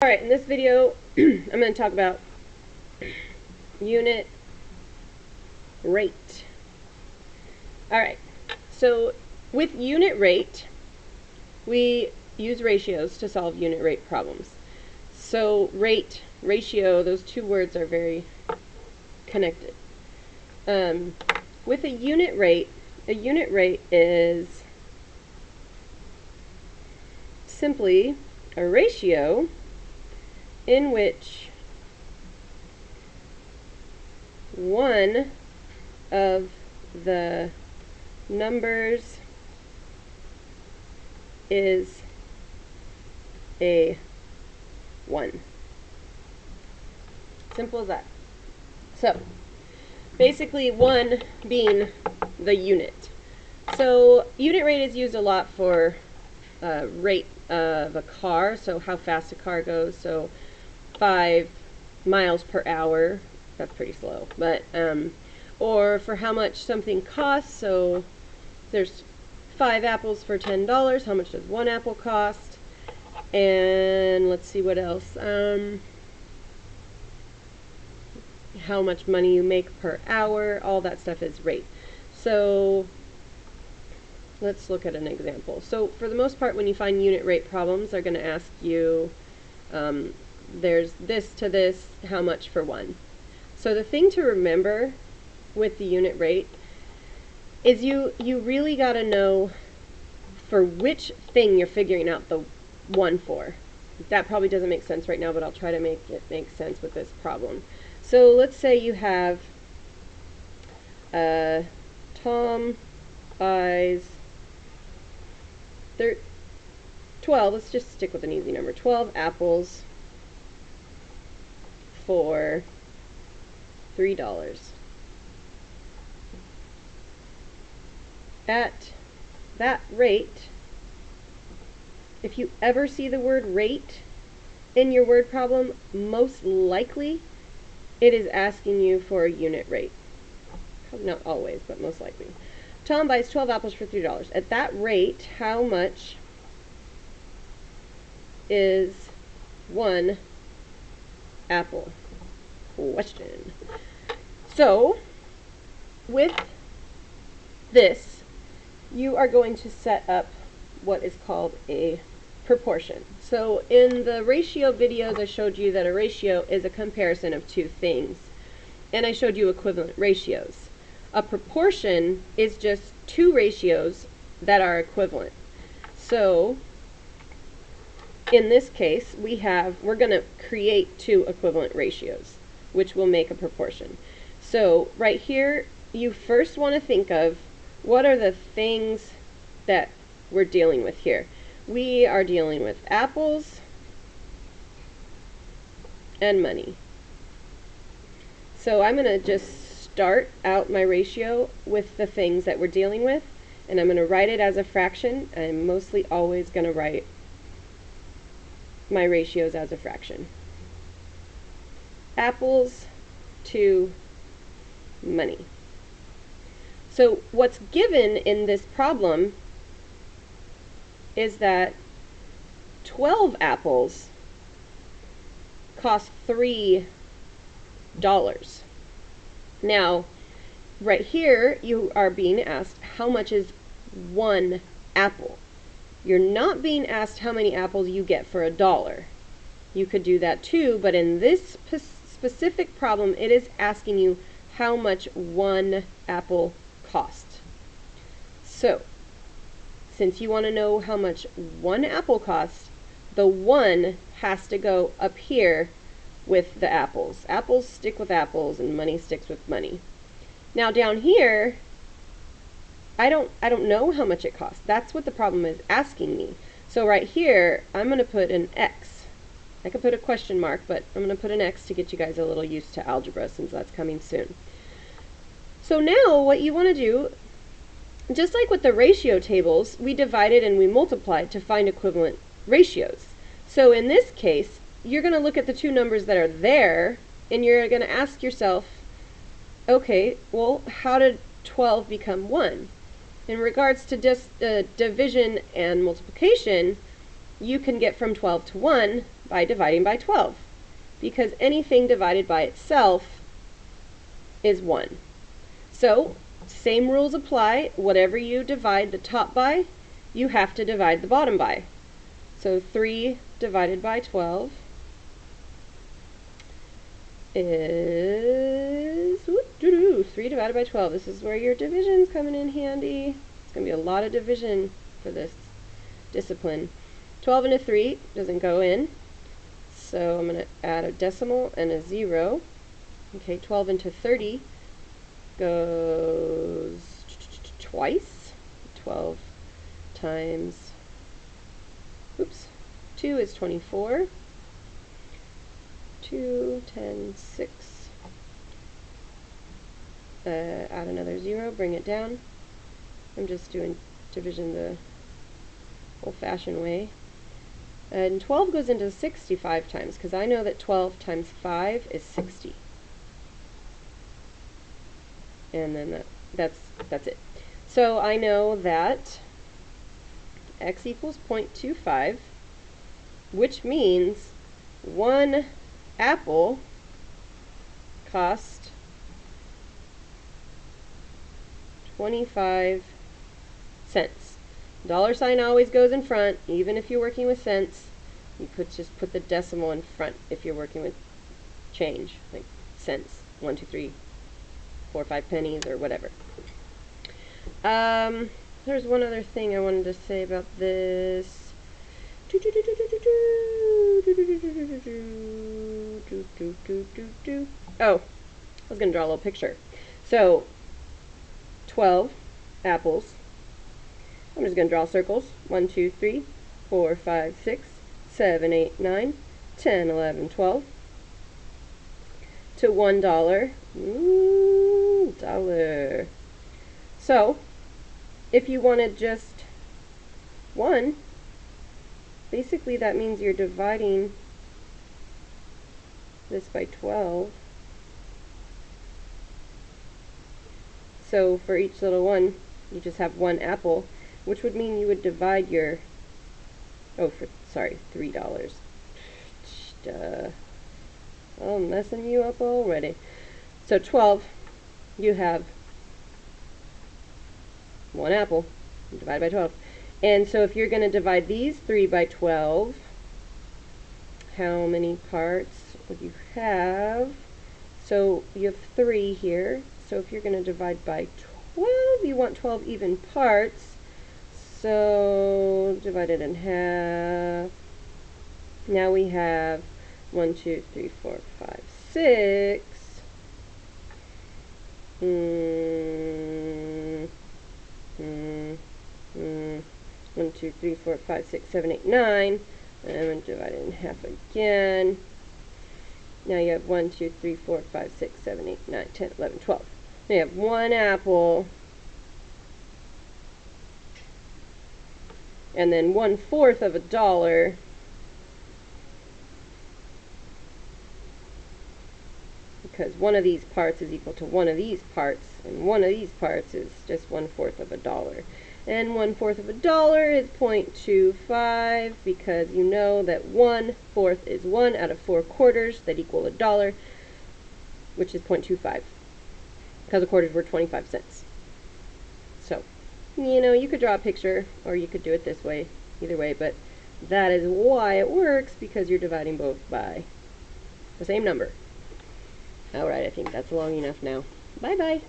Alright, in this video, I'm going to talk about unit rate. Alright, so with unit rate, we use ratios to solve unit rate problems. So rate, ratio, those two words are very connected. With a unit rate is simply a ratio in which one of the numbers is a 1. Simple as that. So, basically 1 being the unit. So, unit rate is used a lot for rate of a car, so how fast a car goes. So 5 miles per hour, that's pretty slow, but or for how much something costs. So there's 5 apples for $10. How much does 1 apple cost? And let's see what else. How much money you make per hour, all that stuff is rate. So let's look at an example. So for the most part, when you find unit rate problems, they're going to ask you, there's this to this, how much for 1. So the thing to remember with the unit rate is you really got to know for which thing you're figuring out the 1 for. That probably doesn't make sense right now, but I'll try to make it make sense with this problem. So let's say you have Tom buys 12, let's just stick with an easy number, 12 apples for $3. At that rate, if you ever see the word rate in your word problem, most likely it is asking you for a unit rate. Probably not always, but most likely. Tom buys 12 apples for $3. At that rate, how much is 1 apple? Question. So, with this, you are going to set up what is called a proportion. So in the ratio videos, I showed you that a ratio is a comparison of two things. And I showed you equivalent ratios. A proportion is just two ratios that are equivalent. So in this case, we're going to create two equivalent ratios, which will make a proportion. So right here, you first want to think of what are the things that we're dealing with here. We are dealing with apples and money. So I'm going to just start out my ratio with the things that we're dealing with, and I'm going to write it as a fraction. I'm mostly always going to write my ratios as a fraction. Apples to money. So what's given in this problem is that 12 apples cost $3. Now, right here, you are being asked how much is 1 apple. You're not being asked how many apples you get for $1. You could do that too, but in this specific problem, it is asking you how much 1 apple costs. So, since you want to know how much 1 apple costs, the 1 has to go up here with the apples. Apples stick with apples and money sticks with money. Now down here, I don't know how much it costs. That's what the problem is asking me. So right here, I'm going to put an X. I could put a question mark, but I'm going to put an X to get you guys a little used to algebra since that's coming soon. So now what you want to do, just like with the ratio tables, we divided and we multiplied to find equivalent ratios. So in this case, you're going to look at the two numbers that are there, and you're going to ask yourself, okay, well, how did 12 become 1? In regards to just division and multiplication, you can get from 12 to 1 by dividing by 12, because anything divided by itself is 1. So, same rules apply. Whatever you divide the top by, you have to divide the bottom by. So 3 divided by 12 is 3 divided by 12. This is where your division's coming in handy. It's going to be a lot of division for this discipline. 12 into 3 doesn't go in, so I'm going to add a decimal and a 0. Okay, 12 into 30 goes twice. 12 times, 2 is 24. 2, 10, 6. Add another 0, bring it down. I'm just doing division the old-fashioned way. And 12 goes into 65 times, because I know that 12 times 5 is 60. And then that's it. So I know that x equals 0.25, which means 1 apple cost 25 cents. Dollar sign always goes in front, even if you're working with cents. You could just put the decimal in front if you're working with change, like cents, 1, 2, 3, 4, 5 pennies, or whatever. There's one other thing I wanted to say about this. Oh, I was going to draw a little picture. So, 12 apples. I'm just going to draw circles. 1, 2, 3, 4, 5, 6, 7, 8, 9, 10, 11, 12. To $1. Ooh, dollar. So, if you wanted just 1, basically that means you're dividing this by 12. So for each little one, you just have 1 apple, which would mean you would divide your, $3. Duh. I'm messing you up already. So 12, you have 1 apple divided by 12. And so if you're going to divide these 3 by 12, how many parts would you have? So you have 3 here. So if you're going to divide by 12, you want 12 even parts. So divide it in half. Now we have 1, 2, 3, 4, 5, 6. 1, 2, 3, 4, 5, 6, 7, 8, 9. And I'm going to divide it in half again. Now you have 1, 2, 3, 4, 5, 6, 7, 8, 9, 10, 11, 12. Now you have 1 apple. And then 1/4 of $1. Because one of these parts is equal to one of these parts, and one of these parts is just 1/4 of $1. And 1/4 of $1 is 0.25, because you know that 1/4 is 1 out of 4 quarters that equal $1, which is 0.25, because the quarters were 25 cents. So, you know, you could draw a picture, or you could do it this way, either way, but that is why it works, because you're dividing both by the same number. Alright, I think that's long enough now. Bye-bye.